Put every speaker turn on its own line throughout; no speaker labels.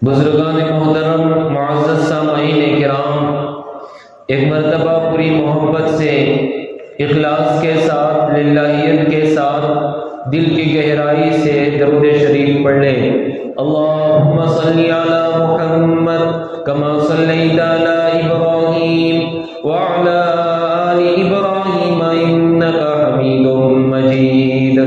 بزرگان محترم، معزز سامعین کرام، ایک مرتبہ پوری محبت سے، اخلاص کے ساتھ، للہیت کے ساتھ، دل کی گہرائی سے درود شریف پڑھ لیں۔ اللہم صلی علی محمد کما صلیت علی ابراہیم وعلی آل ابراہیم انک حمید مجید۔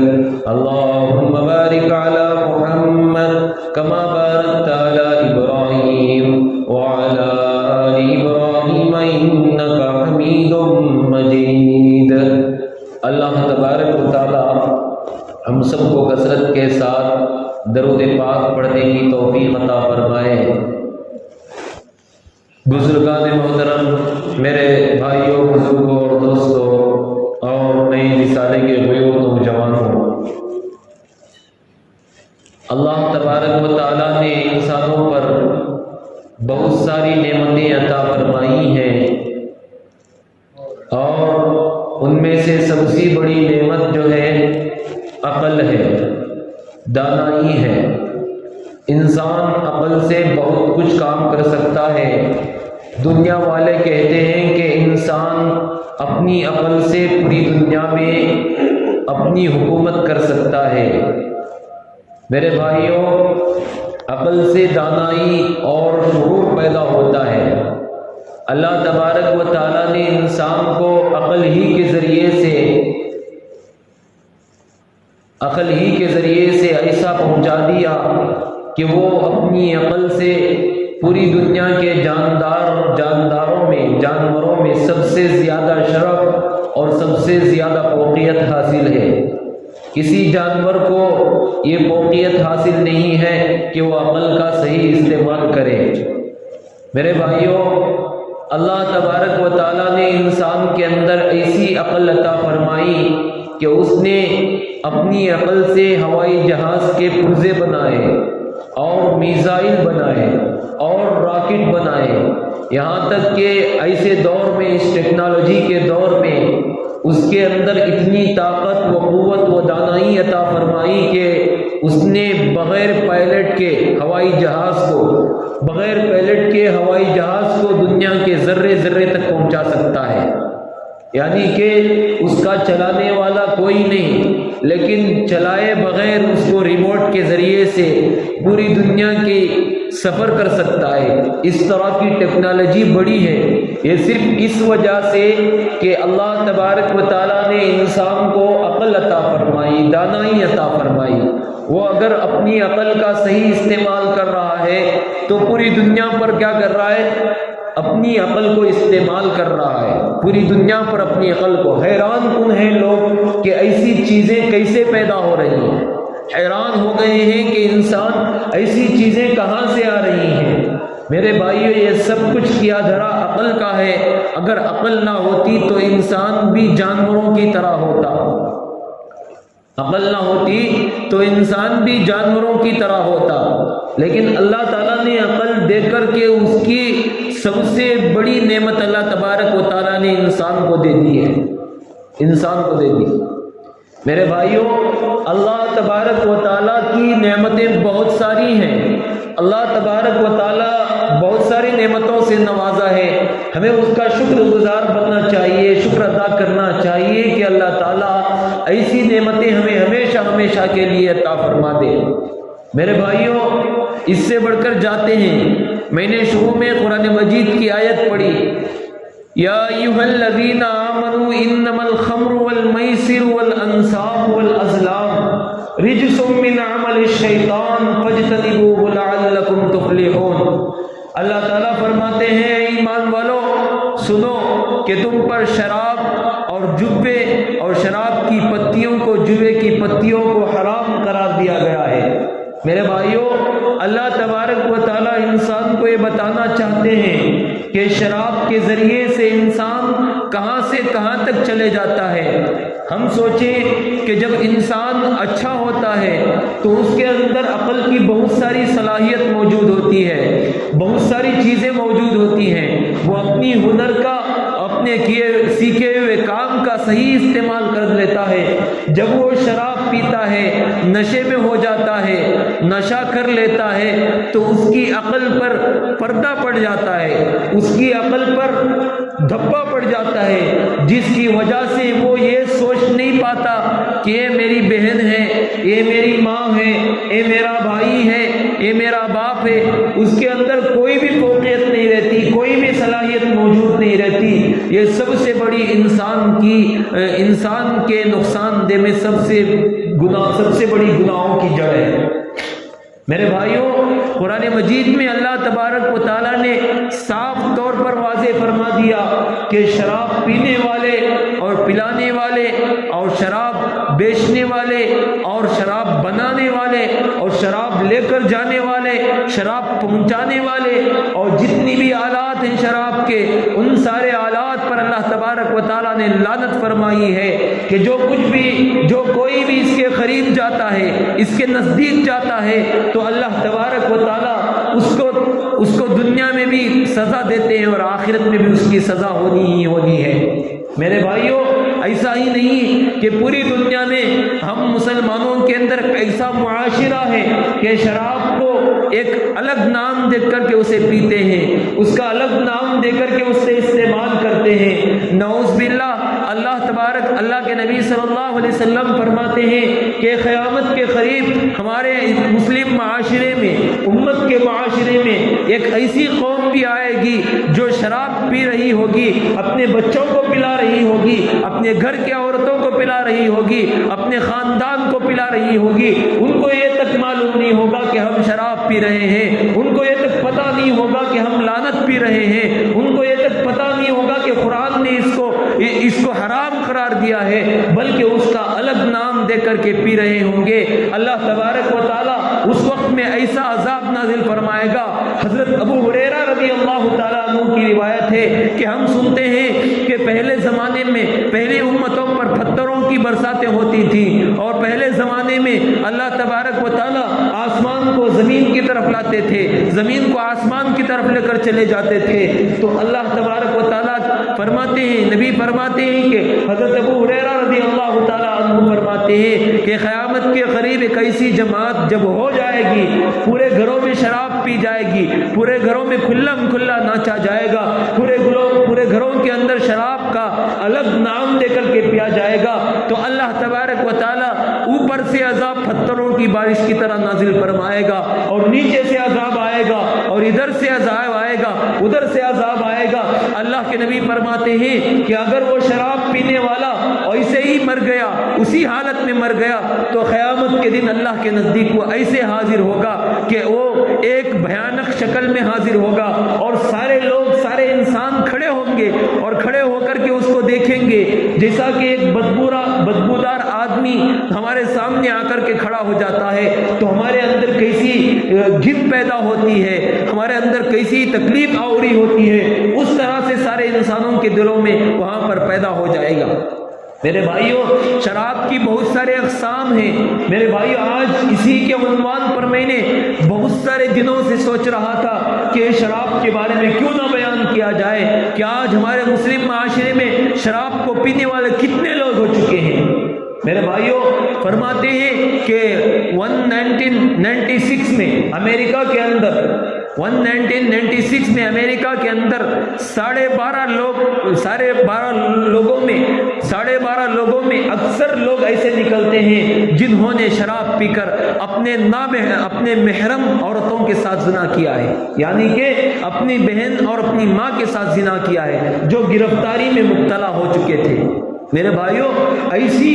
اللہم بارک علی محمد کما بارکت علی ابراہیم وعلی آل ابراہیم انک حمید مجید۔ اللہ تبارک و تعالی ہم سب کو کثرت کے ساتھ درود پاک پڑھنے کی توفیق عطا فرمائے۔ بزرگان محترم، میرے بھائیوں، بزرگوں اور دوستوں اور نئی رسالے کے غیور نوجوانوں، اللہ تبارک و تعالیٰ نے انسانوں پر بہت ساری نعمتیں عطا فرمائی ہیں، اور ان میں سے سب سے بڑی نعمت جو ہے عقل ہے، دانائی ہے۔ انسان عقل سے بہت کچھ کام کر سکتا ہے۔ دنیا والے کہتے ہیں کہ انسان اپنی عقل سے پوری دنیا میں اپنی حکومت کر سکتا ہے۔ میرے بھائیوں، عقل سے دانائی اور شعور پیدا ہوتا ہے۔ اللہ تبارک و تعالیٰ نے انسان کو عقل ہی کے ذریعے سے ایسا پہنچا دیا کہ وہ اپنی عقل سے پوری دنیا کے جانوروں میں سب سے زیادہ شرف اور سب سے زیادہ فوقیت حاصل ہے۔ کسی جانور کو یہ فوقیت حاصل نہیں ہے کہ وہ عقل کا صحیح استعمال کرے۔ میرے بھائیوں، اللہ تبارک و تعالیٰ نے انسان کے اندر ایسی عقل عطا فرمائی کہ اس نے اپنی عقل سے ہوائی جہاز کے پرزے بنائے اور میزائل بنائے اور راکٹ بنائے، یہاں تک کہ ایسے دور میں، اس ٹیکنالوجی کے دور میں، اس کے اندر اتنی طاقت و قوت و دانائی عطا فرمائی کہ اس نے بغیر پائلٹ کے ہوائی جہاز کو دنیا کے ذرے ذرے تک پہنچا سکتا ہے۔ یعنی کہ اس کا چلانے والا کوئی نہیں، لیکن چلائے بغیر اس کو ریموٹ کے ذریعے سے پوری دنیا کی سفر کر سکتا ہے۔ اس طرح کی ٹیکنالوجی بڑی ہے۔ یہ صرف اس وجہ سے کہ اللہ تبارک و تعالیٰ نے انسان کو عقل عطا فرمائی، دانائی عطا فرمائی۔ وہ اگر اپنی عقل کا صحیح استعمال کر رہا ہے تو پوری دنیا پر کیا کر رہا ہے؟ اپنی عقل کو استعمال کر رہا ہے، پوری دنیا پر اپنی عقل کو۔ حیران کن ہیں لوگ کہ ایسی چیزیں کیسے پیدا ہو رہی ہیں، حیران ہو گئے ہیں کہ انسان ایسی چیزیں کہاں سے آ رہی ہیں۔ میرے بھائیو، یہ سب کچھ کیا دھرا عقل کا ہے۔ اگر عقل نہ ہوتی تو انسان بھی جانوروں کی طرح ہوتا، عقل نہ ہوتی تو انسان بھی جانوروں کی طرح ہوتا، لیکن اللہ تعالیٰ نے عقل دے کر کے اس کی سب سے بڑی نعمت اللہ تبارک و تعالیٰ نے انسان کو دے دی ہے، انسان کو دے دی۔ میرے بھائیوں، اللہ تبارک و تعالیٰ کی نعمتیں بہت ساری ہیں۔ اللہ تبارک و تعالیٰ بہت ساری نعمتوں سے نوازا ہے۔ ہمیں اس کا شکر گزار بننا چاہیے، شکر ادا کرنا چاہیے کہ اللہ تعالیٰ ایسی نعمتیں ہمیں ہمیشہ کے لیے عطا فرما دے۔ میرے بھائیوں، اس سے بڑھ کر جاتے ہیں، میں نے شروع میں قرآن مجید کی آیت پڑھی، یا ایھا الذین آمنوا انما الخمر والمیسر والانصاب والازلام رجس من عمل الشیطان فاجتنبوہ لعلکم تفلحون۔ اللہ تعالیٰ فرماتے ہیں، اے ایمان والو، سنو کہ تم پر شراب اور جوے اور شراب کی پتیوں کو، جوے کی پتیوں کو حرام قرار دیا گیا ہے۔ میرے بھائیوں، اللہ تبارک و تعالیٰ انسان کو یہ بتانا چاہتے ہیں کہ شراب کے ذریعے سے انسان کہاں سے کہاں تک چلے جاتا ہے۔ ہم سوچیں کہ جب انسان اچھا ہوتا ہے تو اس کے اندر عقل کی بہت ساری صلاحیت موجود ہوتی ہے، بہت ساری چیزیں موجود ہوتی ہیں، وہ اپنی ہنر کا، اپنے سیکھے ہوئے کام کا صحیح استعمال کر لیتا ہے۔ جب وہ شراب شراب پیتا ہے، نشے میں ہو جاتا ہے، نشہ کر لیتا ہے، تو اس کی عقل پر پردہ پڑ جاتا ہے، اس کی عقل پر دھبا پڑ جاتا ہے، جس کی وجہ سے وہ یہ سوچ نہیں پاتا کہ یہ میری بہن ہے، یہ میری ماں ہے، یہ میرا بھائی ہے، یہ میرا باپ ہے۔ اس کے اندر کوئی بھی فوقیت نہیں رہتی، کوئی بھی صلاحیت موجود نہیں رہتی۔ یہ سب سے بڑی انسان کے نقصان دہ میں سب سے بڑی گناہوں کی جڑ ہے۔ میرے بھائیوں، قرآن مجید میں اللہ تبارک و تعالیٰ نے صاف طور پر واضح فرما دیا کہ شراب پینے والے اور پلانے والے اور شراب بیچنے والے اور شراب بنانے والے اور شراب لے کر جانے والے، شراب پہنچانے والے اور جتنی بھی آلات ہیں شراب کے، ان سارے آلات پر اللہ تبارک و تعالیٰ نے لعنت فرمائی ہے کہ جو کوئی بھی اس کے قریب جاتا ہے، اس کے نزدیک جاتا ہے، تو اللہ تبارک و تعالیٰ اس کو دنیا میں بھی سزا دیتے ہیں اور آخرت میں بھی اس کی سزا ہونی ہے۔ میرے بھائیوں، ایسا ہی نہیں کہ پوری دنیا میں ہم مسلمانوں کے اندر ایسا معاشرہ ہے کہ شراب کو ایک الگ نام دے کر کے اسے پیتے ہیں، اس کا الگ نام دے کر کے اس سے استعمال کرتے ہیں۔ نعوذ باللہ، اللہ کے نبی صلی اللہ علیہ وسلم فرماتے ہیں کہ قیامت کے قریب ہمارے مسلم معاشرے میں، امت کے معاشرے میں ایک ایسی قوم بھی آئے گی جو شراب پی رہی ہوگی، اپنے بچوں کو پلا رہی ہوگی، اپنے گھر کے عورتوں کو پلا رہی ہوگی، اپنے خاندان کو پلا رہی ہوگی۔ ان کو یہ تک معلوم نہیں ہوگا کہ ہم شراب پی رہے ہیں، ان کو یہ تک پتہ نہیں ہوگا کہ ہم لعنت پی رہے ہیں، ان کو یہ تک پتہ نہیں ہوگا کہ قرآن نے اس کو حرام قرار دیا ہے، بلکہ اس کا الگ نام دے کر کے پی رہے ہوں گے۔ اللہ تبارک و تعالیٰ اس وقت میں ایسا عذاب نازل فرمائے گا۔ حضرت ابو ہریرہ رضی اللہ تعالیٰ عنہ کی روایت ہے کہ ہم سنتے ہیں کہ پہلے زمانے میں پہلی امتوں پر پتھروں کی برساتیں ہوتی تھیں، اور پہلے زمانے میں اللہ تبارک و تعالیٰ آسمان کو زمین کی طرف لاتے تھے، زمین کو آسمان کی طرف لے کر چلے جاتے تھے۔ تو اللہ تبارک و تعالیٰ فرماتے ہیں، نبی فرماتے ہیں کہ حضرت ابو ہریرہ رضی اللہ تعالیٰ عنہ فرماتے ہیں کہ قیامت کے قریب ایک ایسی جماعت جب ہو جائے گی، پورے گھروں میں شراب پی جائے گی، پورے گھروں میں کھلم کھلا ناچا جائے گا، پورے گھروں کے اندر شراب کا الگ نام دے کر کے پیا جائے گا، تو اللہ تبارک و تعالیٰ اوپر سے عذاب پتھروں کی بارش کی طرح نازل فرمائے گا، اور نیچے سے عذاب آئے گا، اور ادھر سے عذاب آئے گا، ادھر سے عذاب آئے گا۔ اللہ کے نبی فرماتے ہیں کہ اگر وہ شراب پینے والا ایسے ہی مر گیا، اسی حالت میں مر گیا، تو قیامت کے دن اللہ کے نزدیک وہ ایسے حاضر ہوگا کہ وہ ایک بھیانک شکل میں حاضر ہوگا، اور سارے انسان کھڑے ہوں گے، اور کھڑے ہو کر کے اس کو دیکھیں گے جیسا کہ ایک بدبودار آدمی ہمارے سامنے آ کر کے کھڑا ہو جاتا ہے، تو ہمارے اندر کیسی گھن پیدا ہوتی ہے، ہمارے اندر کیسی تکلیف آوری ہوتی ہے، اس طرح سے سارے انسانوں کے دلوں میں وہاں پر پیدا ہو جائے گا۔ میرے بھائیوں، شراب کی بہت سارے اقسام ہیں۔ میرے بھائیوں، آج اسی کے عنوان پر میں نے بہت سارے دنوں سے سوچ رہا تھا کہ شراب کے بارے میں کیوں نہ بیان کیا جائے کہ آج ہمارے مسلم معاشرے میں شراب کو پینے والے کتنے لوگ ہو چکے ہیں۔ میرے بھائیوں، فرماتے ہیں کہ 1996 میں امریکہ کے اندر 1996 میں امریکہ کے اندر 12.5 لوگوں میں اکثر لوگ ایسے نکلتے ہیں جنہوں نے شراب پی کر اپنے محرم عورتوں کے ساتھ زنا کیا ہے، یعنی کہ اپنی بہن اور اپنی ماں کے ساتھ زنا کیا ہے، جو گرفتاری میں مبتلا ہو چکے تھے۔ میرے بھائیوں، ایسی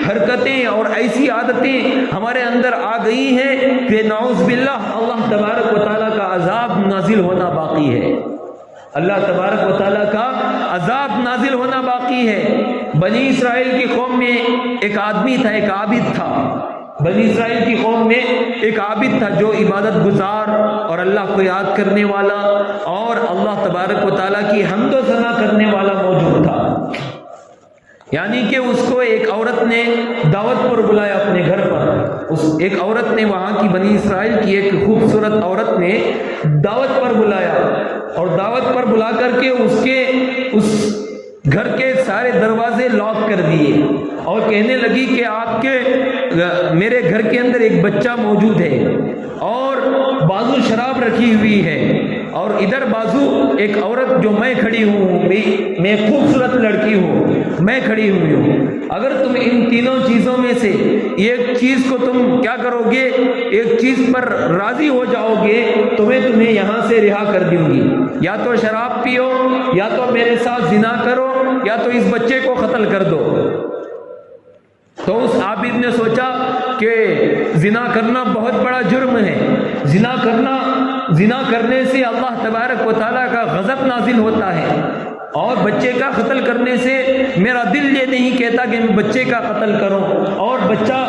حرکتیں اور ایسی عادتیں ہمارے اندر آ گئی ہیں کہ نعوذ باللہ اللہ تبارک و تعالیٰ کا عذاب نازل ہونا باقی ہے۔ اللہ تبارک و تعالیٰ کا عذاب نازل ہونا باقی ہے۔ بنی اسرائیل کی قوم میں ایک آدمی تھا، ایک عابد تھا۔ بنی اسرائیل کی قوم میں ایک عابد تھا جو عبادت گزار اور اللہ کو یاد کرنے والا اور اللہ تبارک و تعالیٰ کی حمد و ثنا کرنے والا موجود تھا۔ یعنی کہ اس کو ایک عورت نے دعوت پر بلایا اپنے گھر پر، ایک عورت نے، وہاں کی بنی اسرائیل کی ایک خوبصورت عورت نے دعوت پر بلایا، اور دعوت پر بلا کر کے گھر کے سارے دروازے لاک کر دیے اور کہنے لگی کہ آپ کے میرے گھر کے اندر ایک بچہ موجود ہے اور بازو شراب رکھی ہوئی ہے اور ادھر بازو ایک عورت جو میں کھڑی ہوں، میں خوبصورت لڑکی ہوں، میں کھڑی ہوئی ہوں، اگر تم ان تینوں چیزوں میں سے ایک چیز کو تم کیا کرو گے، ایک چیز پر راضی ہو جاؤ گے تو میں تمہیں یہاں سے رہا کر دوں گی، یا تو شراب پیو، یا تو میرے ساتھ زنا کرو، یا تو اس بچے کو قتل کر دو۔ تو اس عابد نے سوچا کہ زنا کرنا بہت بڑا جرم ہے، زنا کرنے سے اللہ تبارک و تعالیٰ کا غضب نازل ہوتا ہے، اور بچے کا قتل کرنے سے میرا دل یہ نہیں کہتا کہ میں بچے کا قتل کروں، اور بچہ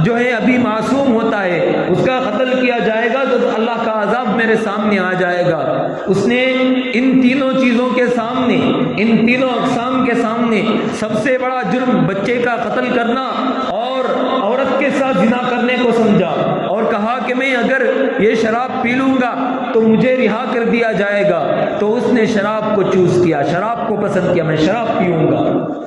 جو ہے ابھی معصوم ہوتا ہے، اس کا قتل کیا جائے گا تو اللہ کا عذاب میرے سامنے آ جائے گا۔ اس نے ان تینوں چیزوں کے سامنے، ان تینوں اقسام کے سامنے سب سے بڑا جرم بچے کا قتل کرنا اور عورت کے ساتھ زنا کرنے کو سمجھا، اور کہا کہ میں اگر یہ شراب پی لوں گا تو مجھے رہا کر دیا جائے گا، تو اس نے شراب کو چوز کیا، شراب کو پسند کیا، میں شراب پیوں گا۔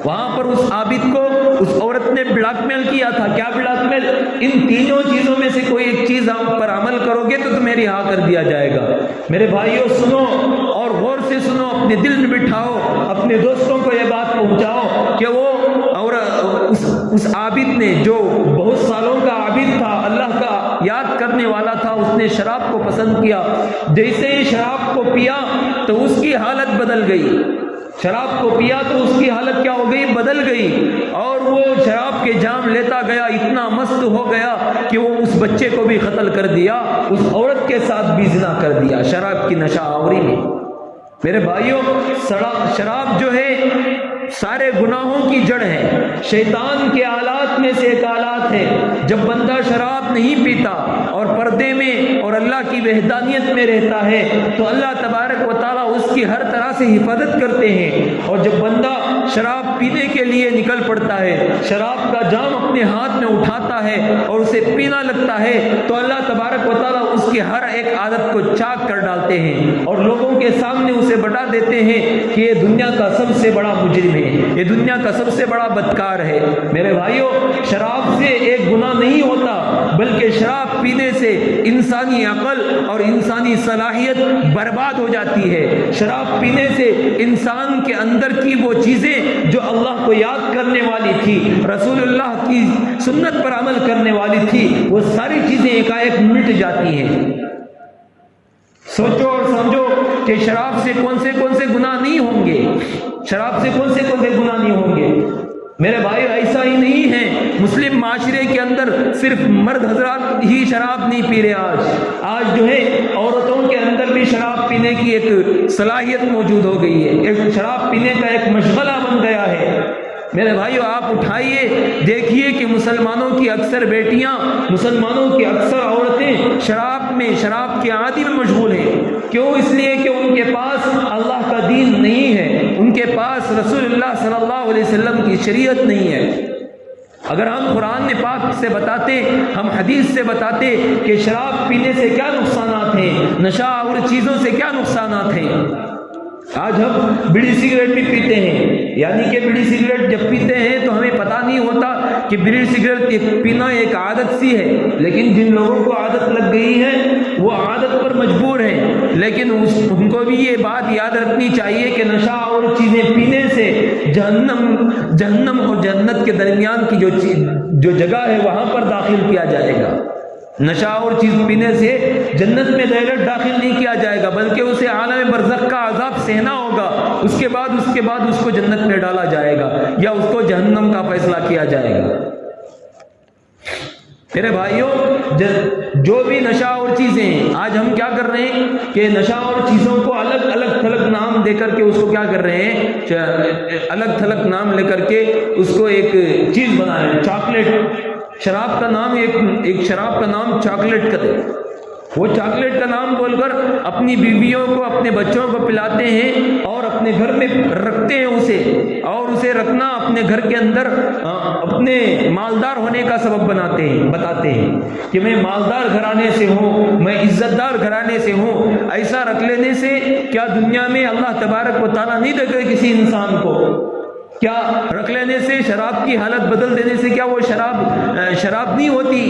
وہاں پر اس عابد کو اس عورت نے بلیک میل کیا تھا، کیا بلیک میل؟ ان تینوں چیزوں میں سے کوئی ایک چیز پر عمل کرو گے تو تمہیں رہا کر دیا جائے گا۔ میرے بھائیوں سنو اور غور سے سنو، اپنے دل میں بٹھاؤ، اپنے دوستوں کو یہ بات پہنچاؤ کہ وہ اور اس عابد نے جو بہت سالوں کا عابد تھا، اللہ کا یاد کرنے والا تھا، اس نے شراب کو پسند کیا، جیسے ہی شراب کو پیا تو اس کی حالت بدل گئی، شراب کو پیا تو اس کی حالت کیا ہو گئی؟ بدل گئی، اور وہ شراب کے جام لیتا گیا، اتنا مست ہو گیا کہ وہ اس بچے کو بھی قتل کر دیا، اس عورت کے ساتھ بھی زنا کر دیا شراب کی نشہ آوری میں۔ میرے بھائیوں شراب جو ہے سارے گناہوں کی جڑ ہے، شیطان کے آلات میں سے ایک آلات ہے۔ جب بندہ شراب نہیں پیتا اور پردے میں اور اللہ کی وحدانیت میں رہتا ہے تو اللہ تبارک و تعالیٰ اس کی ہر طرح سے حفاظت کرتے ہیں، اور جب بندہ شراب پینے کے لیے نکل پڑتا ہے، شراب کا جام اپنے ہاتھ میں اٹھاتا ہے اور اسے پینا لگتا ہے تو اللہ تبارک و تعالیٰ اس کی ہر ایک عادت کو چاک کر ڈالتے ہیں اور لوگوں کے سامنے اسے بتا دیتے ہیں کہ یہ دنیا کا سب سے بڑا مجرم ہے، یہ دنیا کا سب سے بڑا بدکار ہے۔ میرے بھائیوں شراب سے ایک گناہ نہیں ہوتا، بلکہ شراب پینے سے انسانی عقل اور انسانی صلاحیت برباد ہو جاتی ہے۔ شراب پینے سے انسان کے اندر کی وہ چیزیں جو اللہ کو یاد کرنے والی تھی، رسول اللہ کی سنت پر عمل کرنے والی تھی، وہ ساری چیزیں ایک مٹ جاتی ہیں۔ سوچو اور سمجھو کہ شراب سے کون سے گناہ نہیں ہوں گے، شراب سے کون سے گناہ نہیں ہوں گے۔ میرے بھائی ایسا ہی نہیں ہے، مسلم معاشرے کے اندر صرف مرد حضرات ہی شراب نہیں پی رہے، آج جو ہے عورتوں کے اندر بھی شراب پینے کی ایک صلاحیت موجود ہو گئی ہے، ایک شراب پینے کا ایک مشغلہ بن گیا ہے۔ میرے بھائیو آپ اٹھائیے دیکھیے کہ مسلمانوں کی اکثر بیٹیاں، مسلمانوں کی اکثر عورتیں شراب کے عادی میں مشغول ہیں۔ کیوں؟ اس لیے کہ ان کے پاس اللہ کا دین نہیں ہے، ان کے پاس رسول اللہ صلی اللہ علیہ وسلم کی شریعت نہیں ہے۔ اگر ہم قرآن پاک سے بتاتے، ہم حدیث سے بتاتے کہ شراب پینے سے کیا نقصانات ہیں، نشہ اور چیزوں سے کیا نقصانات ہیں، آج ہم بیڑی سگریٹ بھی پیتے ہیں، یعنی کہ بیڑی سگریٹ جب پیتے ہیں تو ہمیں پتہ نہیں ہوتا کہ بیڑی سگریٹ پینا ایک عادت سی ہے، لیکن جن لوگوں کو عادت لگ گئی ہے وہ عادت پر مجبور ہیں، لیکن ان کو بھی یہ بات یاد رکھنی چاہیے کہ نشہ اور چیزیں پینے سے جہنم اور جنت کے درمیان کی جو جگہ ہے وہاں پر داخل کیا جائے گا۔ نشہ اور چیز پینے سے جنت میں ڈائریکٹ داخل نہیں کیا جائے گا، بلکہ اسے عالم برزخ کا عذاب سہنا ہوگا، اس کے بعد اس کو جنت میں ڈالا جائے گا یا اس کو جہنم کا فیصلہ کیا جائے گا۔ میرے بھائیوں جو بھی نشہ اور چیزیں ہیں، آج ہم کیا کر رہے ہیں کہ نشہ اور چیزوں کو الگ الگ نام دے کر کے اس کو کیا کر رہے ہیں، الگ تھلگ نام لے کر کے اس کو ایک چیز بنا رہے ہیں، چاکلیٹ۔ شراب کا نام ایک شراب کا نام چاکلیٹ کا ہے، وہ چاکلیٹ کا نام بول کر اپنی بیویوں کو، اپنے بچوں کو پلاتے ہیں اور اپنے گھر میں رکھتے ہیں اسے، اور اسے رکھنا اپنے گھر کے اندر اپنے مالدار ہونے کا سبب بتاتے ہیں کہ میں مالدار گھرانے سے ہوں، میں عزت دار گھرانے سے ہوں۔ ایسا رکھ لینے سے کیا دنیا میں اللہ تبارک و تعالیٰ نہیں دے گا کسی انسان کو؟ کیا رکھ لینے سے، شراب کی حالت بدل دینے سے کیا وہ شراب نہیں ہوتی؟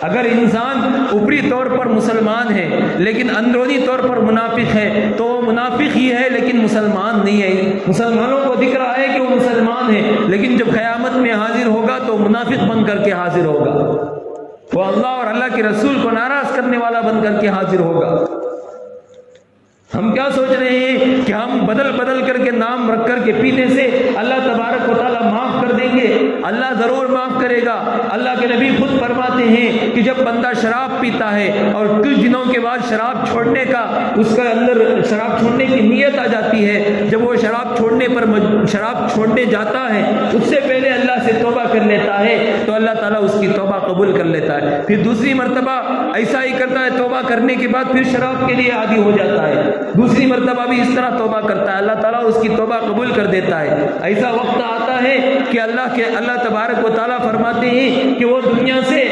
اگر انسان اوپری طور پر مسلمان ہے لیکن اندرونی طور پر منافق ہے تو وہ منافق ہی ہے لیکن مسلمان نہیں ہے۔ مسلمانوں کو دکھ رہا ہے کہ وہ مسلمان ہے لیکن جب قیامت میں حاضر ہوگا تو منافق بن کر کے حاضر ہوگا، وہ اللہ اور اللہ کے رسول کو ناراض کرنے والا بن کر کے حاضر ہوگا۔ ہم کیا سوچ رہے ہیں کہ ہم بدل کر کے نام رکھ کر کے پینے سے اللہ تبارک و تعالیٰ معاف کر دیں گے؟ اللہ ضرور معاف کرے گا۔ اللہ کے نبی خود فرماتے ہیں کہ جب بندہ شراب پیتا ہے اور کچھ دنوں کے بعد شراب چھوڑنے کا اس کا اندر شراب چھوڑنے کی نیت آ جاتی ہے، جب وہ شراب چھوڑنے جاتا ہے اس سے پہلے اللہ سے توبہ کر لیتا ہے تو اللہ تعالیٰ اس کی توبہ قبول کر لیتا ہے، پھر دوسری مرتبہ ایسا ہی کرتا ہے، توبہ کرنے کے بعد پھر شراب کے لیے عادی ہو جاتا ہے، دوسری مرتبہ بھی اس طرح توبہ کرتا ہے، اللہ تعالیٰ اس کی توبہ قبول کر دیتا ہے۔ ایسا وقت آتا ہے کہ اللہ تبارک و تعالیٰ فرماتے ہیں کہ وہ دنیا سے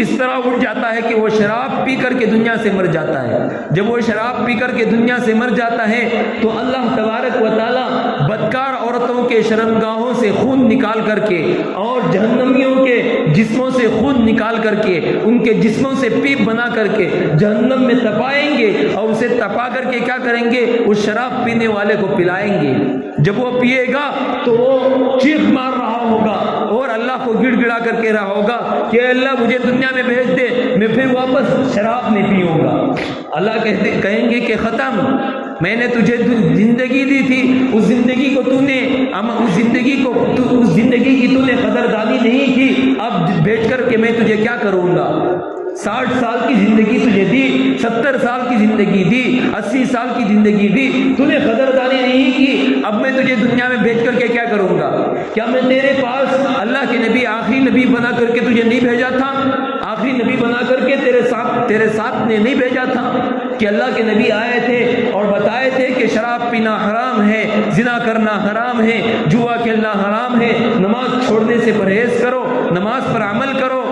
اس طرح اٹھ جاتا ہے کہ وہ شراب پی کر کے دنیا سے مر جاتا ہے۔ جب وہ شراب پی کر کے دنیا سے مر جاتا ہے تو اللہ تبارک و تعالیٰ بدکار عورتوں کے شرمگاہوں سے خون نکال کر کے اور جہنمیوں کے جسموں سے خون نکال کر کے ان کے جسموں سے پیپ بنا کر کے جہنم میں تپائیں گے اور اسے تپا کر کے کیا کریں گے؟ اس شراب پینے والے کو پلائیں گے۔ جب وہ پیے گا تو وہ چیخ مار رہا ہوگا اور اللہ کو گڑ گڑا کر کے رہا ہوگا کہ اللہ مجھے دنیا میں بھیج دے، میں پھر واپس شراب نہیں پیوں گا۔ اللہ کہیں گے کہ ختم، میں نے تجھے زندگی دی تھی، اس زندگی کی تو نے قدردانی نہیں کی، اب بھیج کر کے میں تجھے کیا کروں گا؟ 60 سال کی زندگی تجھے دی، 70 سال کی زندگی دی، 80 سال کی زندگی دی، تو نے قدردانی نہیں کی، اب میں تجھے دنیا میں بھیج کر کے کیا کروں گا؟ کیا میں تیرے پاس اللہ کے نبی آخری نبی بنا کر کے تجھے نہیں بھیجا تھا؟ آخری نبی بنا کر کے تیرے ساتھ نے نہیں بھیجا تھا کہ اللہ کے نبی آئے تھے اور بتائے تھے کہ شراب پینا حرام ہے، زنا کرنا حرام ہے، جوا کھیلنا حرام ہے، نماز چھوڑنے سے پرہیز کرو، نماز پر عمل کرو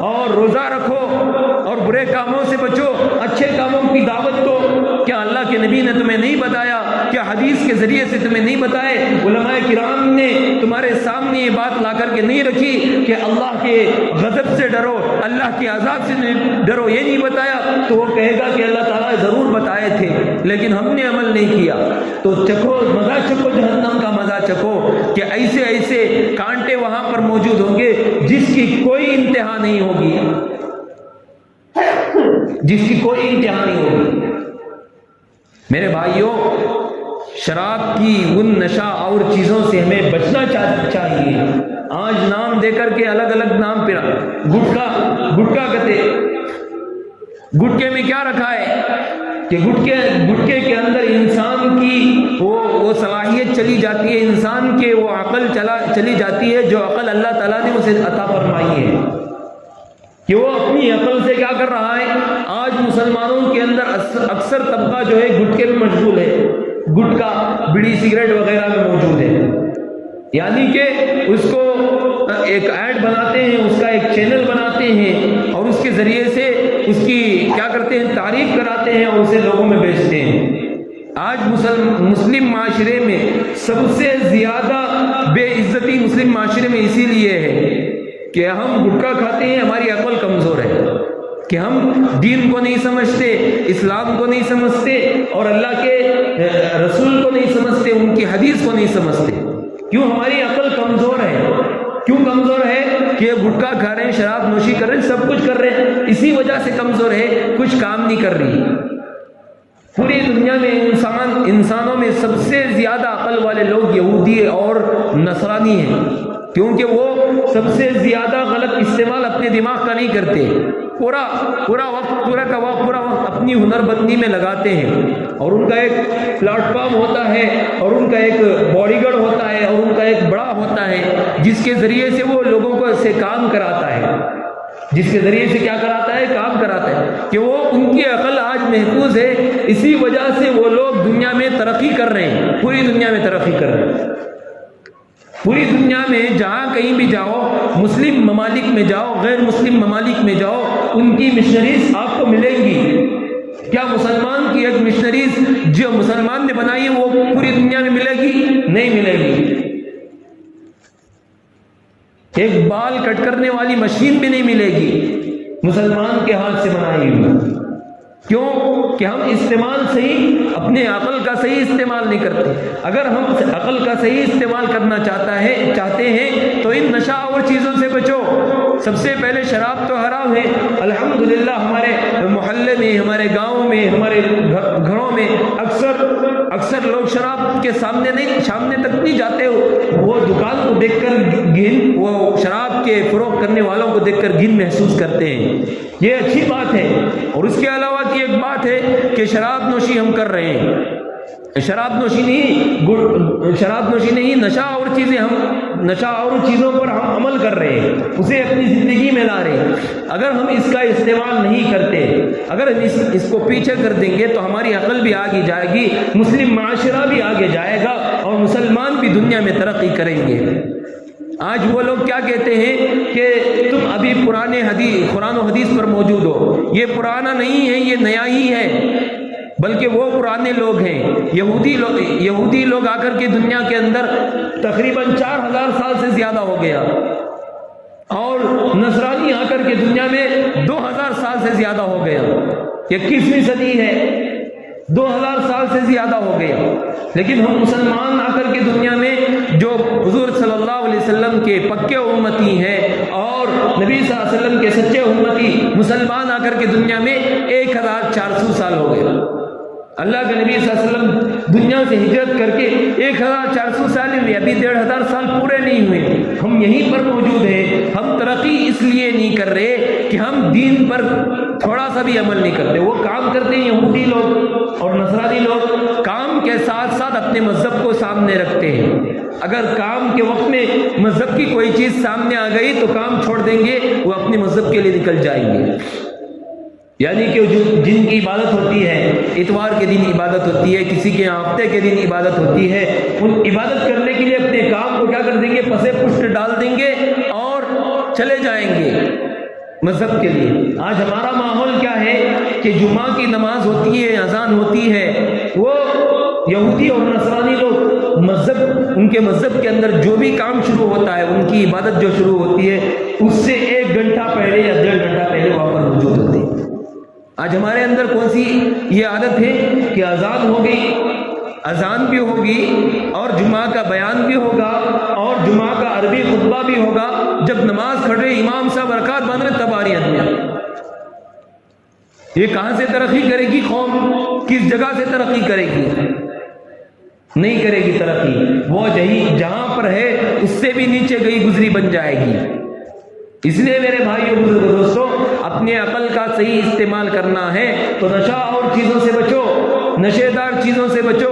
اور روزہ رکھو اور برے کاموں سے بچو، اچھے کاموں کی دعوت دو۔ کیا اللہ کے نبی نے تمہیں نہیں بتایا؟ کیا حدیث کے ذریعے سے تمہیں نہیں بتائے؟ علماء کرام نے تمہارے سامنے یہ بات لا کر کے نہیں رکھی کہ اللہ کے غضب سے ڈرو، اللہ کے عذاب سے ڈرو، یہ نہیں بتایا؟ تو وہ کہے گا کہ اللہ تعالیٰ ضرور بتائے تھے لیکن ہم نے عمل نہیں کیا۔ تو چکھو، مزہ چکھو، جہنم کا مزہ چکھو کہ ایسے ایسے کانٹے وہاں پر موجود ہوں گے جس کی کوئی انتہا نہیں ہوگی، جس کی کوئی انتہا نہیں ہوگی۔ میرے بھائیوں، شراب کی ان نشہ اور چیزوں سے ہمیں بچنا چاہیے۔ آج نام دے کر کے الگ الگ نام پہ گٹکا کہتے، گٹکے میں کیا رکھا ہے کہ گٹکے کے اندر انسان کی وہ صلاحیت چلی جاتی ہے، انسان کے وہ عقل چلی جاتی ہے جو عقل اللہ تعالیٰ نے اسے عطا فرمائی ہے، کہ وہ اپنی عقل سے کیا کر رہا ہے۔ آج مسلمانوں کے اندر اکثر طبقہ جو ہے گٹکے میں مشغول ہے، گٹکا، بیڑی، سگریٹ وغیرہ میں موجود ہے، یعنی کہ اس کو ایک ایڈ بناتے ہیں، اس کا ایک چینل بناتے ہیں اور اس کے ذریعے سے اس کی کیا کرتے ہیں، تعریف کراتے ہیں اور اسے لوگوں میں بیچتے ہیں۔ آج مسلم معاشرے میں سب سے زیادہ بے عزتی مسلم معاشرے میں اسی لیے ہے کہ ہم گٹکا کھاتے ہیں، ہماری عقل کمزور ہے، کہ ہم دین کو نہیں سمجھتے، اسلام کو نہیں سمجھتے اور اللہ کے رسول کو نہیں سمجھتے، ان کی حدیث کو نہیں سمجھتے۔ کیوں؟ ہماری عقل کمزور ہے۔ کیوں کمزور ہے؟ کہ گٹکا کھا رہے ہیں، شراب نوشی کر رہے ہیں، سب کچھ کر رہے ہیں، اسی وجہ سے کمزور ہے، کچھ کام نہیں کر رہی۔ پوری دنیا میں انسانوں میں سب سے زیادہ عقل والے لوگ یہودی اور نصرانی ہیں، کیونکہ وہ سب سے زیادہ غلط استعمال اپنے دماغ کا نہیں کرتے، پورا وقت اپنی ہنر بندی میں لگاتے ہیں، اور ان کا ایک پلیٹ فارم ہوتا ہے اور ان کا ایک باڈی گارڈ ہوتا ہے اور ان کا ایک بڑا ہوتا ہے جس کے ذریعے سے وہ لوگوں کو سے کام کراتا ہے، جس کے ذریعے سے کیا کراتا ہے، کام کراتا ہے، کہ وہ ان کی عقل آج محفوظ ہے، اسی وجہ سے وہ لوگ دنیا میں ترقی کر رہے ہیں، پوری دنیا میں ترقی کر رہے ہیں۔ پوری دنیا میں جہاں کہیں بھی جاؤ، مسلم ممالک میں جاؤ، غیر مسلم ممالک میں جاؤ، ان کی مشنریز آپ کو ملیں گی۔ کیا مسلمان کی ایک مشنریز جو مسلمان نے بنائی ہے وہ پوری دنیا میں ملے گی؟ نہیں ملے گی۔ ایک بال کٹ کرنے والی مشین بھی نہیں ملے گی مسلمان کے ہاتھ سے بنائی ہوئی۔ کیوں کہ ہم استعمال صحیح، اپنے عقل کا صحیح استعمال نہیں کرتے۔ اگر ہم عقل کا صحیح استعمال کرنا چاہتے ہیں تو ان نشہ اور چیزوں سے بچو۔ سب سے پہلے شراب تو حرام ہے، الحمدللہ ہمارے محلے میں، ہمارے گاؤں میں، ہمارے گھروں میں اکثر لوگ شراب کے سامنے تک نہیں جاتے، وہ دکان کو دیکھ کر وہ شراب کے فروخت کرنے والوں کو دیکھ کر گھن محسوس کرتے ہیں۔ یہ اچھی بات ہے۔ اور اس کے علاوہ کی ایک بات ہے کہ شراب نوشی ہم کر رہے ہیں، شراب نوشی نہیں، نشہ اور چیزوں پر ہم عمل کر رہے ہیں، اسے اپنی زندگی میں لا رہے ہیں۔ اگر ہم اس کا استعمال نہیں کرتے، اگر ہم اس کو پیچھے کر دیں گے تو ہماری عقل بھی آگے جائے گی، مسلم معاشرہ بھی آگے جائے گا اور مسلمان بھی دنیا میں ترقی کریں گے۔ آج وہ لوگ کیا کہتے ہیں کہ تم ابھی پرانے قرآن و حدیث پر موجود ہو، یہ پرانا نہیں ہے، یہ نیا ہی ہے، بلکہ وہ پرانے لوگ ہیں۔ یہودی لوگ آ کر کے دنیا کے اندر تقریباً 4000 سال سے زیادہ ہو گیا، اور نصرانی آ کر کے دنیا میں 2000 سال سے زیادہ ہو گیا۔ 21ویں صدی ہے، 2000 سال سے زیادہ ہو گیا، لیکن ہم مسلمان آ کر کے دنیا میں جو حضور صلی اللہ علیہ وسلم کے پکے امتی ہیں اور نبی صلی اللہ علیہ وسلم کے سچے امتی مسلمان آ کر کے دنیا میں 1400 سال ہو گئے۔ اللہ کے نبی صلی اللہ علیہ وسلم دنیا سے ہجرت کر کے 1400 سال ہوئے، ابھی 1500 سال پورے نہیں ہوئے، ہم یہیں پر موجود ہیں۔ ہم ترقی اس لیے نہیں کر رہے کہ ہم دین پر تھوڑا سا بھی عمل نہیں کرتے۔ وہ کام کرتے ہیں یہودی لوگ اور نصرانی لوگ، کام کے ساتھ ساتھ اپنے مذہب کو سامنے رکھتے ہیں۔ اگر کام کے وقت میں مذہب کی کوئی چیز سامنے آ گئی تو کام چھوڑ دیں گے، وہ اپنے مذہب کے لیے نکل جائیں گے۔ یعنی کہ جن کی عبادت ہوتی ہے، اتوار کے دن عبادت ہوتی ہے، کسی کے ہفتے کے دن عبادت ہوتی ہے، ان عبادت کرنے کے لیے اپنے کام کو کیا کر دیں گے، پسے پشت ڈال دیں گے اور چلے جائیں گے مذہب کے لیے۔ آج ہمارا ماحول کیا ہے کہ جمعہ کی نماز ہوتی ہے، اذان ہوتی ہے، وہ یہودی اور نصرانی لوگ ان کے مذہب کے اندر جو بھی کام شروع ہوتا ہے، ان کی عبادت جو شروع ہوتی ہے، اس سے 1 گھنٹہ پہلے یا 1.5 گھنٹہ پہلے وہاں پر موجود ہوتے ہیں۔ آج ہمارے اندر کون سی یہ عادت ہے کہ اذان ہو گئی، اذان بھی ہوگی اور جمعہ کا بیان بھی ہوگا اور جمعہ کا عربی خطبہ بھی ہوگا، جب نماز کھڑے امام صاحب رکعت باندھ رہے تب آ رہی آدمی۔ یہ کہاں سے ترقی کرے گی قوم؟ کس جگہ سے ترقی کرے گی؟ نہیں کرے گی ترقی، وہ جہاں پر ہے اس سے بھی نیچے گئی گزری بن جائے گی۔ اس لیے میرے بھائیوں بزرگوں دوستوں، اپنے عقل کا صحیح استعمال کرنا ہے تو نشہ اور چیزوں سے بچو، نشے دار چیزوں سے بچو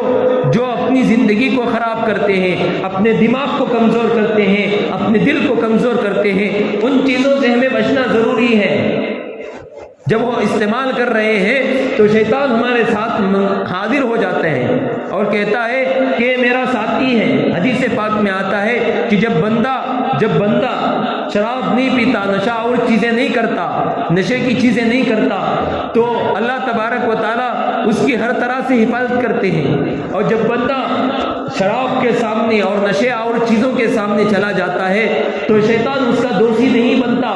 جو اپنی زندگی کو خراب کرتے ہیں، اپنے دماغ کو کمزور کرتے ہیں، اپنے دل کو کمزور کرتے ہیں، ان چیزوں سے ہمیں بچنا ضروری ہے۔ جب وہ استعمال کر رہے ہیں تو شیطان ہمارے ساتھ حاضر ہو جاتے ہیں اور کہتا ہے کہ میرا ساتھی ہے۔ حدیث پاک میں آتا ہے کہ جب بندہ شراب نہیں پیتا، نشہ اور چیزیں نہیں کرتا، نشے کی چیزیں نہیں کرتا، تو اللہ تبارک و تعالیٰ اس کی ہر طرح سے حفاظت کرتے ہیں۔ اور جب بندہ شراب کے سامنے اور نشے اور چیزوں کے سامنے چلا جاتا ہے تو شیطان اس کا دوشی نہیں بنتا،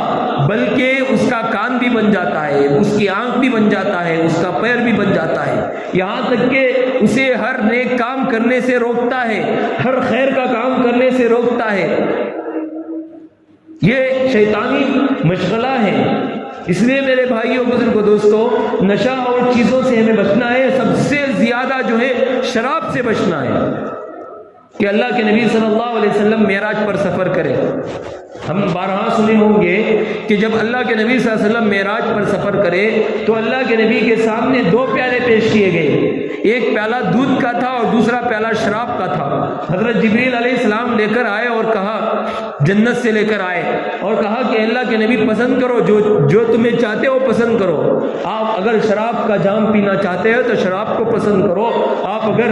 بلکہ اس کا کان بھی بن جاتا ہے، اس کی آنکھ بھی بن جاتا ہے، اس کا پیر بھی بن جاتا ہے، یہاں تک کہ اسے ہر نیک کام کرنے سے روکتا ہے، ہر خیر کا کام کرنے سے روکتا ہے۔ یہ شیطانی مشغلہ ہے۔ اس لیے میرے بھائیوں بزرگوں دوستوں، نشہ اور چیزوں سے ہمیں بچنا ہے، سب سے زیادہ جو ہے شراب سے بچنا ہے۔ کہ اللہ کے نبی صلی اللہ علیہ وسلم معراج پر سفر کرے، ہم بارہا سنے ہوں گے کہ جب اللہ کے نبی صلی اللہ علیہ وسلم معراج پر سفر کرے تو اللہ کے نبی کے سامنے 2 پیالے پیش کیے گئے، ایک پیالہ دودھ کا تھا اور دوسرا پیالہ شراب کا تھا۔ حضرت جبریل علیہ السلام لے کر آئے اور کہا، جنت سے لے کر آئے اور کہا کہ اللہ کے نبی پسند کرو، جو تمہیں چاہتے ہو پسند کرو۔ آپ اگر شراب کا جام پینا چاہتے ہو تو شراب کو پسند کرو، آپ اگر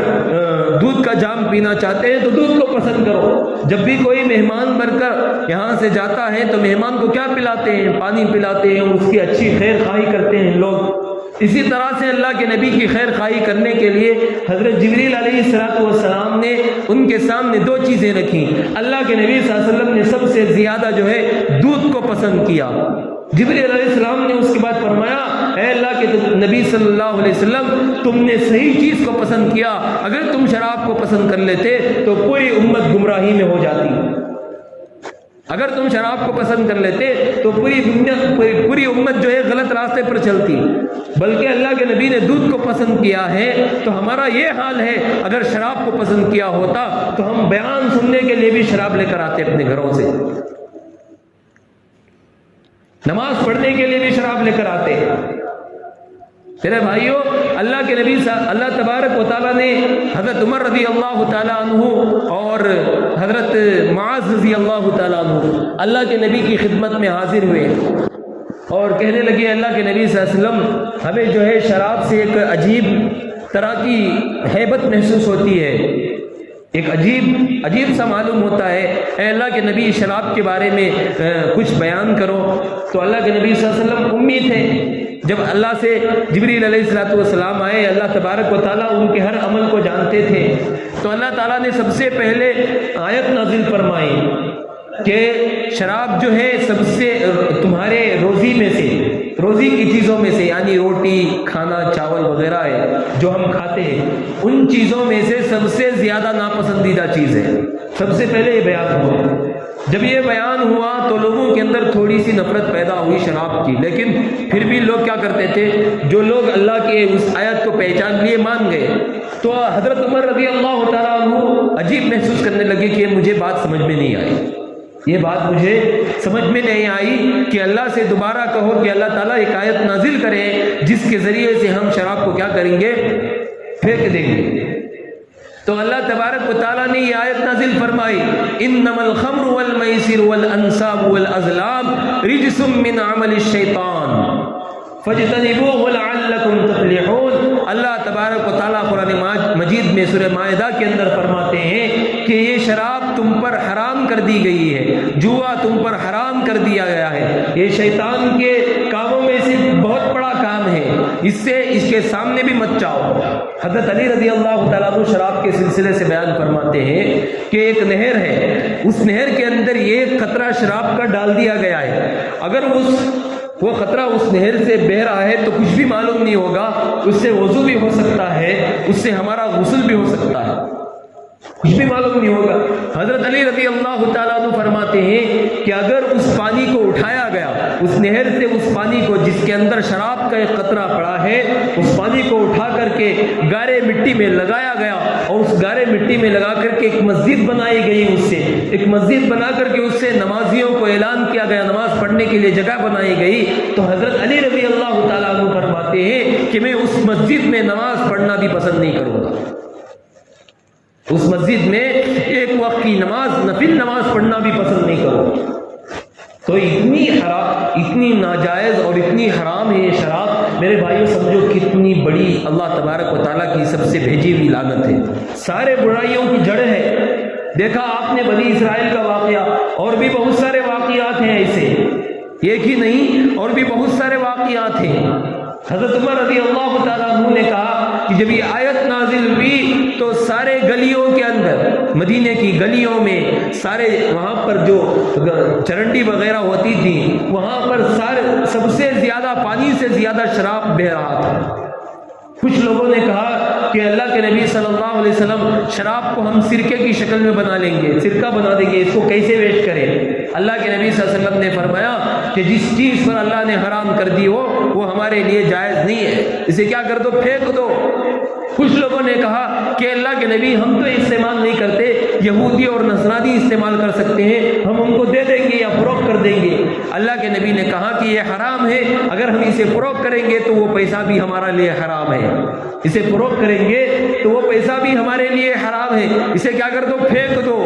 دودھ کا جام پینا چاہتے ہیں تو دودھ کو پسند کرو۔ جب بھی کوئی مہمان بن کر یہاں سے جاتا ہے تو مہمان کو کیا پلاتے ہیں؟ پانی پلاتے ہیں، اس کی اچھی خیر خواہی کرتے ہیں لوگ۔ اسی طرح سے اللہ کے نبی کی خیر خواہی کرنے کے لیے حضرت جبریل علیہ السلام نے ان کے سامنے دو چیزیں رکھیں۔ اللہ کے نبی صلی اللہ علیہ وسلم نے سب سے زیادہ جو ہے دودھ کو پسند کیا۔ جبریل علیہ السلام نے اس کے بعد فرمایا اے اللہ کے نبی صلی اللہ علیہ وسلم، تم نے صحیح چیز کو پسند کیا، اگر تم شراب کو پسند کر لیتے تو پوری امت گمراہی میں ہو جاتی۔ اگر تم شراب کو پسند کر لیتے تو پوری امت جو ہے غلط راستے پر چلتی، بلکہ اللہ کے نبی نے دودھ کو پسند کیا ہے۔ تو ہمارا یہ حال ہے، اگر شراب کو پسند کیا ہوتا تو ہم بیان سننے کے لیے بھی شراب لے کر آتے اپنے گھروں سے، نماز پڑھنے کے لیے بھی شراب لے کر آتے۔ میرے بھائیوں، اللہ کے نبی اللہ تبارک و تعالیٰ نے حضرت عمر رضی اللہ تعالیٰ عنہ اور حضرت معاذ رضی اللہ تعالیٰ عنہ اللہ کے نبی کی خدمت میں حاضر ہوئے اور کہنے لگے اللہ کے نبی صلی اللہ علیہ وسلم، ہمیں جو ہے شراب سے ایک عجیب طرح کی ہیبت محسوس ہوتی ہے، ایک عجیب سا معلوم ہوتا ہے، اے اللہ کے نبی شراب کے بارے میں کچھ بیان کرو۔ تو اللہ کے نبی صلی اللہ علیہ وسلم امی تھے، جب اللہ سے جبریل علیہ السلام آئے، اللہ تبارک و تعالیٰ ان کے ہر عمل کو جانتے تھے، تو اللہ تعالیٰ نے سب سے پہلے آیت نازل فرمائی کہ شراب جو ہے سب سے تمہارے روزی میں سے، روزی کی چیزوں میں سے، یعنی روٹی، کھانا، چاول وغیرہ ہے جو ہم کھاتے ہیں، ان چیزوں میں سے سب سے زیادہ ناپسندیدہ چیز ہے۔ سب سے پہلے یہ بیان ہوا۔ جب یہ بیان ہوا تو لوگوں کے اندر تھوڑی سی نفرت پیدا ہوئی شراب کی، لیکن پھر بھی لوگ کیا کرتے تھے، جو لوگ اللہ کے اس آیت کو پہچان لیے مان گئے۔ تو حضرت عمر رضی اللہ تعالیٰ عنہ عجیب محسوس کرنے لگے کہ مجھے بات سمجھ میں نہیں آئی، یہ بات مجھے سمجھ میں نہیں آئی کہ اللہ سے دوبارہ کہو کہ اللہ تعالیٰ ایک آیت نازل کرے جس کے ذریعے سے ہم شراب کو کیا کریں گے، پھینک دیں گے۔ تو اللہ تبارک و تعالیٰ نے یہ آیت نازل فرمائی، انما الخمر والمیسر والانصاب والازلام رجس من عمل الشیطان فاجتنبوه لعلکم تفلحون۔ اللہ تبارک و تعالیٰ قرآن مجید میں سورہ مائدہ کے اندر فرماتے ہیں کہ یہ شراب تم پر حرام کر دی گئی ہے، جوا تم پر حرام کر دیا گیا ہے، یہ شیطان کے کاموں میں سے بہت بڑا کام ہے، اس کے سامنے بھی مت جاؤ۔ حضرت علی رضی اللہ تعالیٰ عنہ شراب کے سلسلے سے بیان فرماتے ہیں کہ ایک نہر ہے، اس نہر کے اندر یہ قطرہ شراب کا ڈال دیا گیا ہے، اگر وہ قطرہ اس نہر سے بہہ رہا ہے تو کچھ بھی معلوم نہیں ہوگا، اس سے وضو بھی ہو سکتا ہے، اس سے ہمارا غسل بھی ہو سکتا ہے، کچھ بھی معلوم نہیں ہوگا۔ حضرت علی رضی اللہ تعالیٰ عنہ فرماتے ہیں کہ اگر اس پانی کو اٹھایا گیا، اس نہر سے اس پانی کو جس کے اندر شراب کا ایک قطرہ پڑا ہے، اس پانی کو اٹھا کر کے گارے مٹی میں لگایا گیا اور اس گارے مٹی میں لگا کر کے ایک مسجد بنائی گئی، اس سے ایک مسجد بنا کر کے اس سے نمازیوں کو اعلان کیا گیا، نماز پڑھنے کے لیے جگہ بنائی گئی، تو حضرت علی رضی اللہ تعالیٰ عنہ فرماتے ہیں کہ میں اس مسجد میں نماز پڑھنا بھی پسند نہیں کروں گا، اس مسجد میں ایک وقت کی نماز، نفل نماز پڑھنا بھی پسند نہیں کروں۔ تو اتنی ناجائز اور اتنی حرام ہے یہ شراب، میرے بھائیوں سمجھو کتنی بڑی اللہ تبارک و تعالیٰ کی سب سے بھیجی ہوئی لعنت ہے، سارے برائیوں کی جڑ ہے۔ دیکھا آپ نے بنی اسرائیل کا واقعہ، اور بھی بہت سارے واقعات ہیں ایسے، ایک ہی نہیں اور بھی بہت سارے واقعات ہیں۔ حضرت عمر رضی اللہ تعالیٰ عنہ نے کہا کہ جب یہ آیت نازل ہوئی تو سارے گلیوں کے اندر، مدینے کی گلیوں میں، سارے وہاں پر جو چرنڈی وغیرہ ہوتی تھی وہاں پر سب سے زیادہ پانی سے زیادہ شراب بہہ رہا تھا۔ کچھ لوگوں نے کہا کہ اللہ کے نبی صلی اللہ علیہ وسلم شراب کو ہم سرکے کی شکل میں بنا لیں گے، سرکہ بنا دیں گے، اس کو کیسے ویسٹ کریں؟ اللہ کے نبی صلی اللہ علیہ وسلم نے فرمایا کہ جس چیز پر اللہ نے حرام کر دی ہو وہ ہمارے لیے جائز نہیں ہے، اسے کیا کر دو، پھینک دو۔ کچھ لوگوں نے کہا کہ اللہ کے نبی ہم تو استعمال نہیں کرتے، یہودی اور نصرانی استعمال کر سکتے ہیں، ہم ان کو دے دیں گے یا فروخت کر دیں گے۔ اللہ کے نبی نے کہا کہ یہ حرام ہے، اگر ہم اسے فروخت کریں گے تو وہ پیسہ بھی ہمارے لیے حرام ہے، اسے فروخت کریں گے تو وہ پیسہ بھی ہمارے لیے حرام ہے، اسے کیا کر دو، پھینک دو۔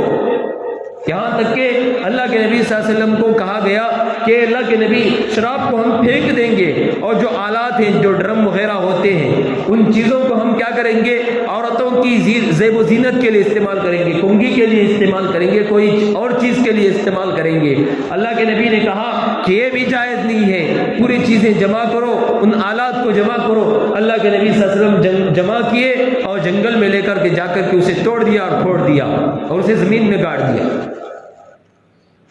یہاں تک کہ اللہ کے نبی صلی اللہ علیہ وسلم کو کہا گیا کہ اللہ کے نبی شراب کو ہم پھینک دیں گے، اور جو آلات ہیں، جو ڈرم وغیرہ ہوتے ہیں، ان چیزوں کو ہم کیا کریں گے؟ عورتوں کی زیب و زینت کے لیے استعمال کریں گے، کنگھی کے لیے استعمال کریں گے، کوئی اور چیز کے لیے استعمال کریں گے۔ اللہ کے نبی نے کہا کہ یہ بھی جائز نہیں ہے، پوری چیزیں جمع کرو، ان آلات کو جمع کرو۔ اللہ کے نبی صلی اللہ علیہ وسلم جمع کیے اور جنگل میں لے کر کے جا کر کے اسے توڑ دیا اور پھوڑ دیا اور اسے زمین میں گاڑ دیا۔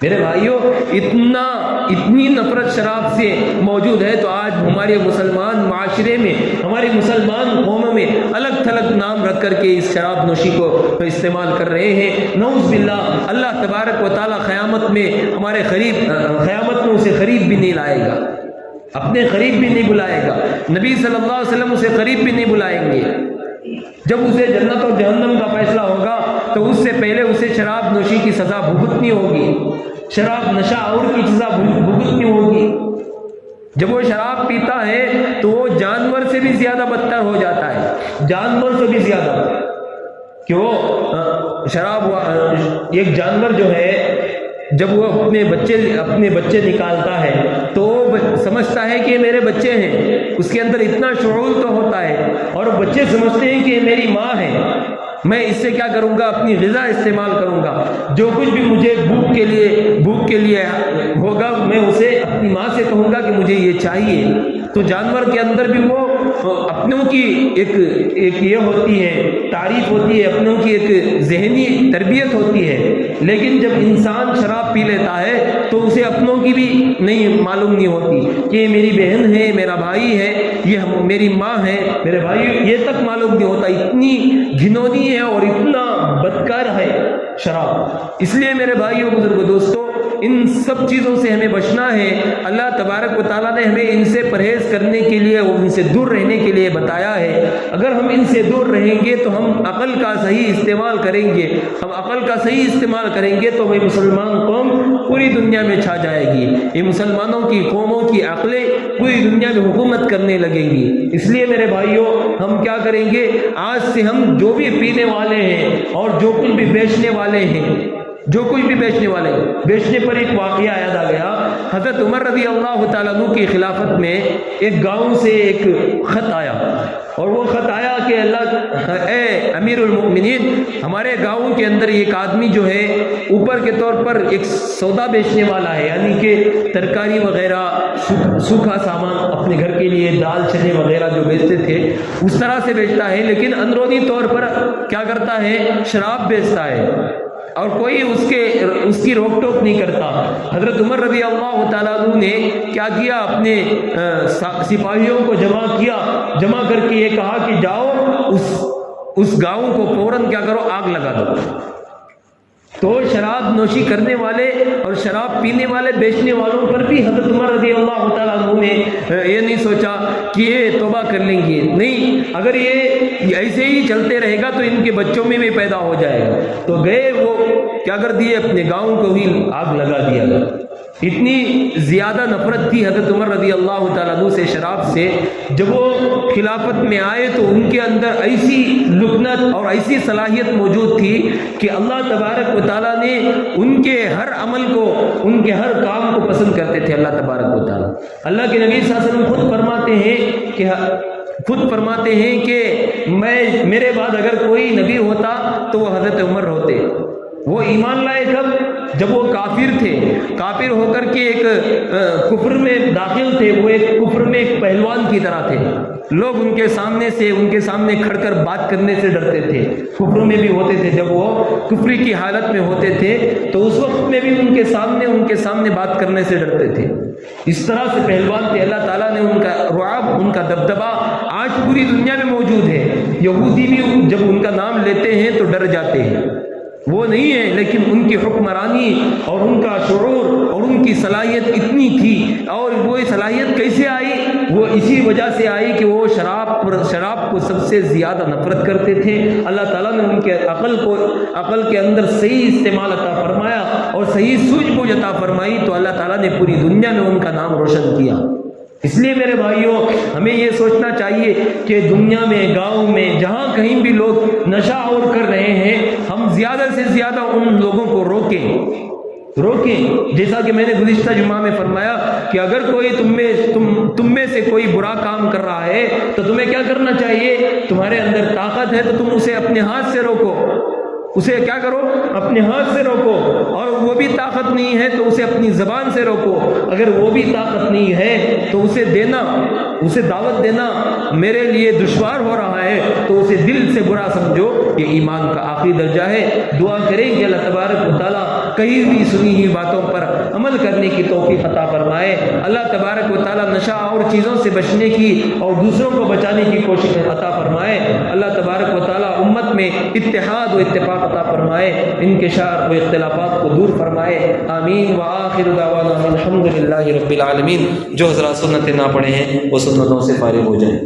میرے بھائیوں، اتنی نفرت شراب سے موجود ہے، تو آج ہمارے مسلمان معاشرے میں، ہماری مسلمان قوموں میں الگ تھلگ نام رکھ کر کے اس شراب نوشی کو استعمال کر رہے ہیں۔ نعوذ باللہ، اللہ تبارک و تعالی قیامت میں اسے قریب بھی نہیں لائے گا، اپنے قریب بھی نہیں بلائے گا، نبی صلی اللہ علیہ وسلم اسے قریب بھی نہیں بلائیں گے۔ جب اسے جنت اور جہنم کا فیصلہ ہوگا تو اس سے پہلے اسے شراب نوشی کی سزا بھگتنی ہوگی، شراب نشہ اور کی سزا بھگتنی ہوگی۔ جب وہ شراب پیتا ہے تو وہ جانور سے بھی زیادہ بدتر ہو جاتا ہے، جانور سے بھی زیادہ، کہ وہ ایک جانور جو ہے جب وہ اپنے بچے نکالتا ہے تو وہ سمجھتا ہے کہ یہ میرے بچے ہیں، اس کے اندر اتنا شعور تو ہوتا ہے، اور بچے سمجھتے ہیں کہ یہ میری ماں ہے، میں اس سے کیا کروں گا؟ اپنی غذا استعمال کروں گا، جو کچھ بھی مجھے بھوک کے لیے ہوگا میں اسے اپنی ماں سے کہوں گا کہ مجھے یہ چاہیے۔ تو جانور کے اندر بھی وہ اپنوں کی ایک یہ ہوتی ہے، تعریف ہوتی ہے، اپنوں کی ایک ذہنی تربیت ہوتی ہے۔ لیکن جب انسان شراب پی لیتا ہے تو اسے اپنوں کی بھی معلوم نہیں ہوتی کہ یہ میری بہن ہے، میرا بھائی ہے، یہ میری ماں ہے، میرے بھائی، یہ تک معلوم نہیں ہوتا۔ اتنی گھنونی ہے اور اتنا بدکار ہے شراب۔ اس لیے میرے بھائیوں، بزرگوں، دوستوں، ان سب چیزوں سے ہمیں بچنا ہے۔ اللہ تبارک و تعالیٰ نے ہمیں ان سے پرہیز کرنے کے لیے اور ان سے دور رہنے کے لیے بتایا ہے۔ اگر ہم ان سے دور رہیں گے تو ہم عقل کا صحیح استعمال کریں گے، ہم عقل کا صحیح استعمال کریں گے تو ہمیں مسلمان قوم پوری دنیا میں چھا جائے گی، یہ مسلمانوں کی قوموں کی عقلیں پوری دنیا میں حکومت کرنے لگیں گی۔ اس لیے میرے بھائیوں، ہم کیا کریں گے؟ آج سے ہم جو بھی پینے والے ہیں اور جو کچھ بھی بیچنے والے ہیں، بیچنے پر ایک واقعہ یاد آ گیا۔ حضرت عمر رضی اللہ تعالیٰ عنہ کی خلافت میں ایک گاؤں سے ایک خط آیا، اور وہ خط آیا کہ اے امیر المؤمنین، ہمارے گاؤں کے اندر ایک آدمی جو ہے اوپر کے طور پر ایک سودا بیچنے والا ہے، یعنی کہ ترکاری وغیرہ، سوکھا سامان اپنے گھر کے لیے، دال چنے وغیرہ جو بیچتے تھے اس طرح سے بیچتا ہے، لیکن اندرونی طور پر کیا کرتا ہے؟ شراب بیچتا ہے، اور کوئی اس کی روک ٹوک نہیں کرتا۔ حضرت عمر رضی اللہ تعالیٰ عنہ نے کیا کیا؟ اپنے سپاہیوں کو جمع کر کے یہ کہا کہ جاؤ اس گاؤں کو فوراً کیا کرو؟ آگ لگا دو۔ تو شراب نوشی کرنے والے اور شراب پینے والے بیچنے والوں پر بھی حضرت عمر رضی اللہ تعالیٰ عنہ نے یہ نہیں سوچا کہ یہ توبہ کر لیں گے، نہیں، اگر یہ ایسے ہی چلتے رہے گا تو ان کے بچوں میں بھی پیدا ہو جائے گا۔ تو گئے، وہ کیا کر دیے؟ اپنے گاؤں کو ہی آگ لگا دیا۔ اتنی زیادہ نفرت تھی حضرت عمر رضی اللہ تعالیٰ عنہ سے شراب سے۔ جب وہ خلافت میں آئے تو ان کے اندر ایسی لکنت اور ایسی صلاحیت موجود تھی کہ اللہ تبارک و تعالیٰ نے ان کے ہر عمل کو، ان کے ہر کام کو پسند کرتے تھے اللہ تبارک و تعالیٰ۔ اللہ کے نبی صلی اللہ علیہ وسلم خود فرماتے ہیں کہ میرے بعد اگر کوئی نبی ہوتا تو وہ حضرت عمر ہوتے۔ وہ ایمان لائے کب؟ جب وہ کافر تھے، کافر ہو کر کے ایک کفر میں داخل تھے، وہ ایک کفر میں ایک پہلوان کی طرح تھے، لوگ ان کے سامنے کھڑ کر بات کرنے سے ڈرتے تھے، کفر میں بھی ہوتے تھے، جب وہ کفری کی حالت میں ہوتے تھے تو اس وقت میں بھی ان کے سامنے بات کرنے سے ڈرتے تھے، اس طرح سے پہلوان تھے۔ اللہ تعالیٰ نے ان کا رعب، ان کا دبدبہ آج پوری دنیا میں موجود ہے۔ یہودی بھی جب ان کا نام لیتے ہیں تو ڈر جاتے ہیں، وہ نہیں ہے، لیکن ان کی حکمرانی اور ان کا شعور اور ان کی صلاحیت اتنی تھی۔ اور وہ صلاحیت کیسے آئی؟ وہ اسی وجہ سے آئی کہ وہ شراب کو سب سے زیادہ نفرت کرتے تھے۔ اللہ تعالیٰ نے ان کے عقل کے اندر صحیح استعمال عطا فرمایا اور صحیح سوجھ بوجھ عطا فرمائی، تو اللہ تعالیٰ نے پوری دنیا میں ان کا نام روشن کیا۔ اس لیے میرے بھائیوں، ہمیں یہ سوچنا چاہیے کہ دنیا میں، گاؤں میں، جہاں کہیں بھی لوگ نشہ اور کر رہے ہیں، ہم زیادہ سے زیادہ ان لوگوں کو روکیں، روکیں. جیسا کہ میں نے گزشتہ جمعہ میں فرمایا کہ اگر کوئی تم میں سے کوئی برا کام کر رہا ہے تو تمہیں کیا کرنا چاہیے؟ تمہارے اندر طاقت ہے تو تم اسے اپنے ہاتھ سے روکو. اسے کیا کرو؟ اپنے ہاتھ سے روکو. اور وہ بھی طاقت نہیں ہے تو اسے اپنی زبان سے روکو. اگر وہ بھی طاقت نہیں ہے تو اسے دعوت دینا میرے لیے دشوار ہو رہا ہے تو اسے دل سے برا سمجھو. یہ ایمان کا آخری درجہ ہے. دعا کریں کہ اللہ تبارک و تعالیٰ کہیں بھی سنی ہوئی باتوں پر عمل کرنے کی توفیق عطا فرمائے. اللہ تبارک و تعالیٰ نشہ اور چیزوں سے بچنے کی اور دوسروں کو بچانے کی کوشش عطا فرمائے. اللہ تبارک و تعالیٰ امت میں اتحاد و اتفاق عطا فرمائے. انکشار و اختلافات کو دور فرمائے. آمین. وآخر دعوانا الحمد للہ رب العالمین. جو حضرات سنتیں نہ پڑھے ہیں وہ سنتوں سے فارغ ہو جائیں.